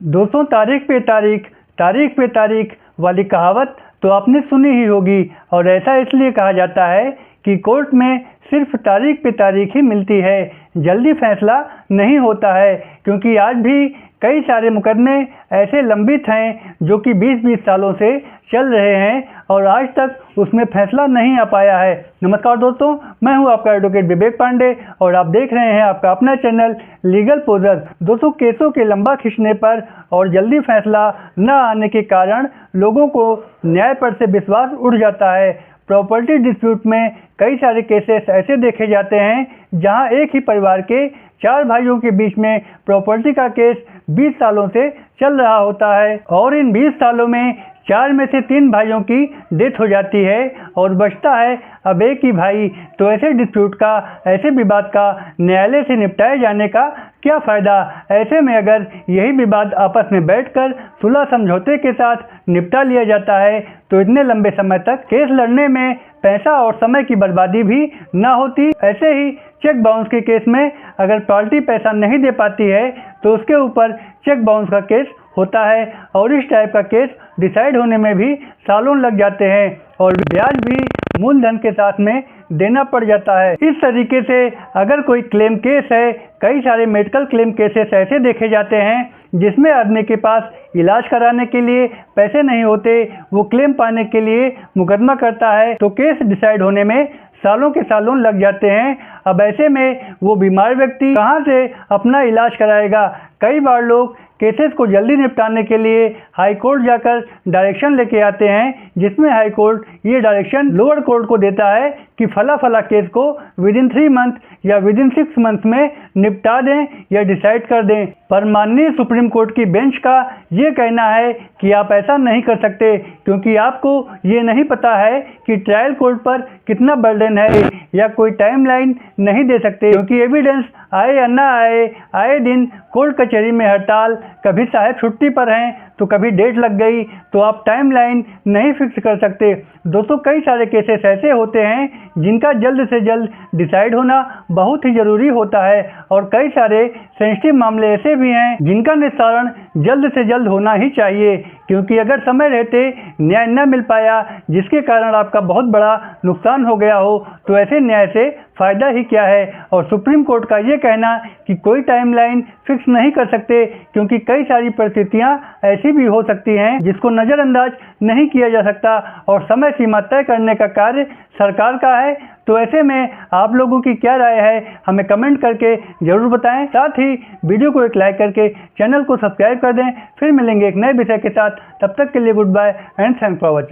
दोस्तों, तारीख पे तारीख वाली कहावत तो आपने सुनी ही होगी। और ऐसा इसलिए कहा जाता है कि कोर्ट में सिर्फ तारीख पे तारीख ही मिलती है, जल्दी फैसला नहीं होता है। क्योंकि आज भी कई सारे मुकदमे ऐसे लंबित हैं जो कि 20-20 सालों से चल रहे हैं और आज तक उसमें फैसला नहीं आ पाया है। नमस्कार दोस्तों, मैं हूं आपका एडवोकेट विवेक पांडे और आप देख रहे हैं आपका अपना चैनल लीगल पोजर। दोस्तों, केसों के लंबा खिंचने पर और जल्दी फैसला न आने के कारण लोगों को न्याय पर से विश्वास उठ जाता है। प्रॉपर्टी डिस्प्यूट में कई सारे केसेस ऐसे देखे जाते हैं जहां एक ही परिवार के 4 भाइयों के बीच में प्रॉपर्टी का केस 20 सालों से चल रहा होता है और इन 20 सालों में 4 में से 3 भाइयों की डेथ हो जाती है और बचता है अब एक ही भाई। तो ऐसे डिस्प्यूट का, ऐसे विवाद का न्यायालय से निपटाए जाने का क्या फ़ायदा। ऐसे में अगर यही विवाद आपस में बैठकर सुलह समझौते के साथ निपटा लिया जाता है तो इतने लंबे समय तक केस लड़ने में पैसा और समय की बर्बादी भी ना होती। ऐसे ही चेक बाउंस के केस में अगर पार्टी पैसा नहीं दे पाती है तो उसके ऊपर चेक बाउंस का केस होता है और इस टाइप का केस डिसाइड होने में भी सालों लग जाते हैं और ब्याज भी मूलधन के साथ में देना पड़ जाता है। इस तरीके से अगर कोई क्लेम केस है, कई सारे मेडिकल क्लेम केसेस ऐसे देखे जाते हैं जिसमें आदमी के पास इलाज कराने के लिए पैसे नहीं होते, वो क्लेम पाने के लिए मुकदमा करता है तो केस डिसाइड होने में सालों के सालों लग जाते हैं। अब ऐसे में वो बीमार व्यक्ति कहाँ से अपना इलाज कराएगा। कई बार लोग केसेस को जल्दी निपटाने के लिए हाई कोर्ट जाकर डायरेक्शन लेके आते हैं, जिसमें हाई कोर्ट ये डायरेक्शन लोअर कोर्ट को देता है कि फला केस को विदिन 3 मंथ या विदिन 6 मंथ में निपटा दें या डिसाइड कर दें। पर माननीय सुप्रीम कोर्ट की बेंच का ये कहना है कि आप ऐसा नहीं कर सकते क्योंकि आपको ये नहीं पता है कि ट्रायल कोर्ट पर कितना बर्डन है या कोई टाइमलाइन नहीं दे सकते क्योंकि एविडेंस आए या ना आए, आए दिन कोर्ट कचहरी में हड़ताल, कभी साहब छुट्टी पर हैं तो कभी डेट लग गई, तो आप टाइमलाइन नहीं फिक्स कर सकते। दोस्तों, कई सारे केसेस ऐसे होते हैं जिनका जल्द से जल्द डिसाइड होना बहुत ही ज़रूरी होता है और कई सारे सेंसिटिव मामले ऐसे भी हैं जिनका निस्तारण जल्द से जल्द होना ही चाहिए क्योंकि अगर समय रहते न्याय न मिल पाया जिसके कारण आपका बहुत बड़ा नुकसान हो गया हो तो ऐसे न्याय से फ़ायदा ही क्या है। और सुप्रीम कोर्ट का ये कहना कि कोई टाइमलाइन फिक्स नहीं कर सकते क्योंकि कई सारी परिस्थितियां ऐसी भी हो सकती हैं जिसको नज़रअंदाज नहीं किया जा सकता और समय सीमा तय करने का कार्य सरकार का है। तो ऐसे में आप लोगों की क्या राय है हमें कमेंट करके ज़रूर बताएं। साथ ही वीडियो को एक लाइक करके चैनल को सब्सक्राइब कर दें। फिर मिलेंगे एक नए विषय के साथ, तब तक के लिए goodbye and thanks for watching.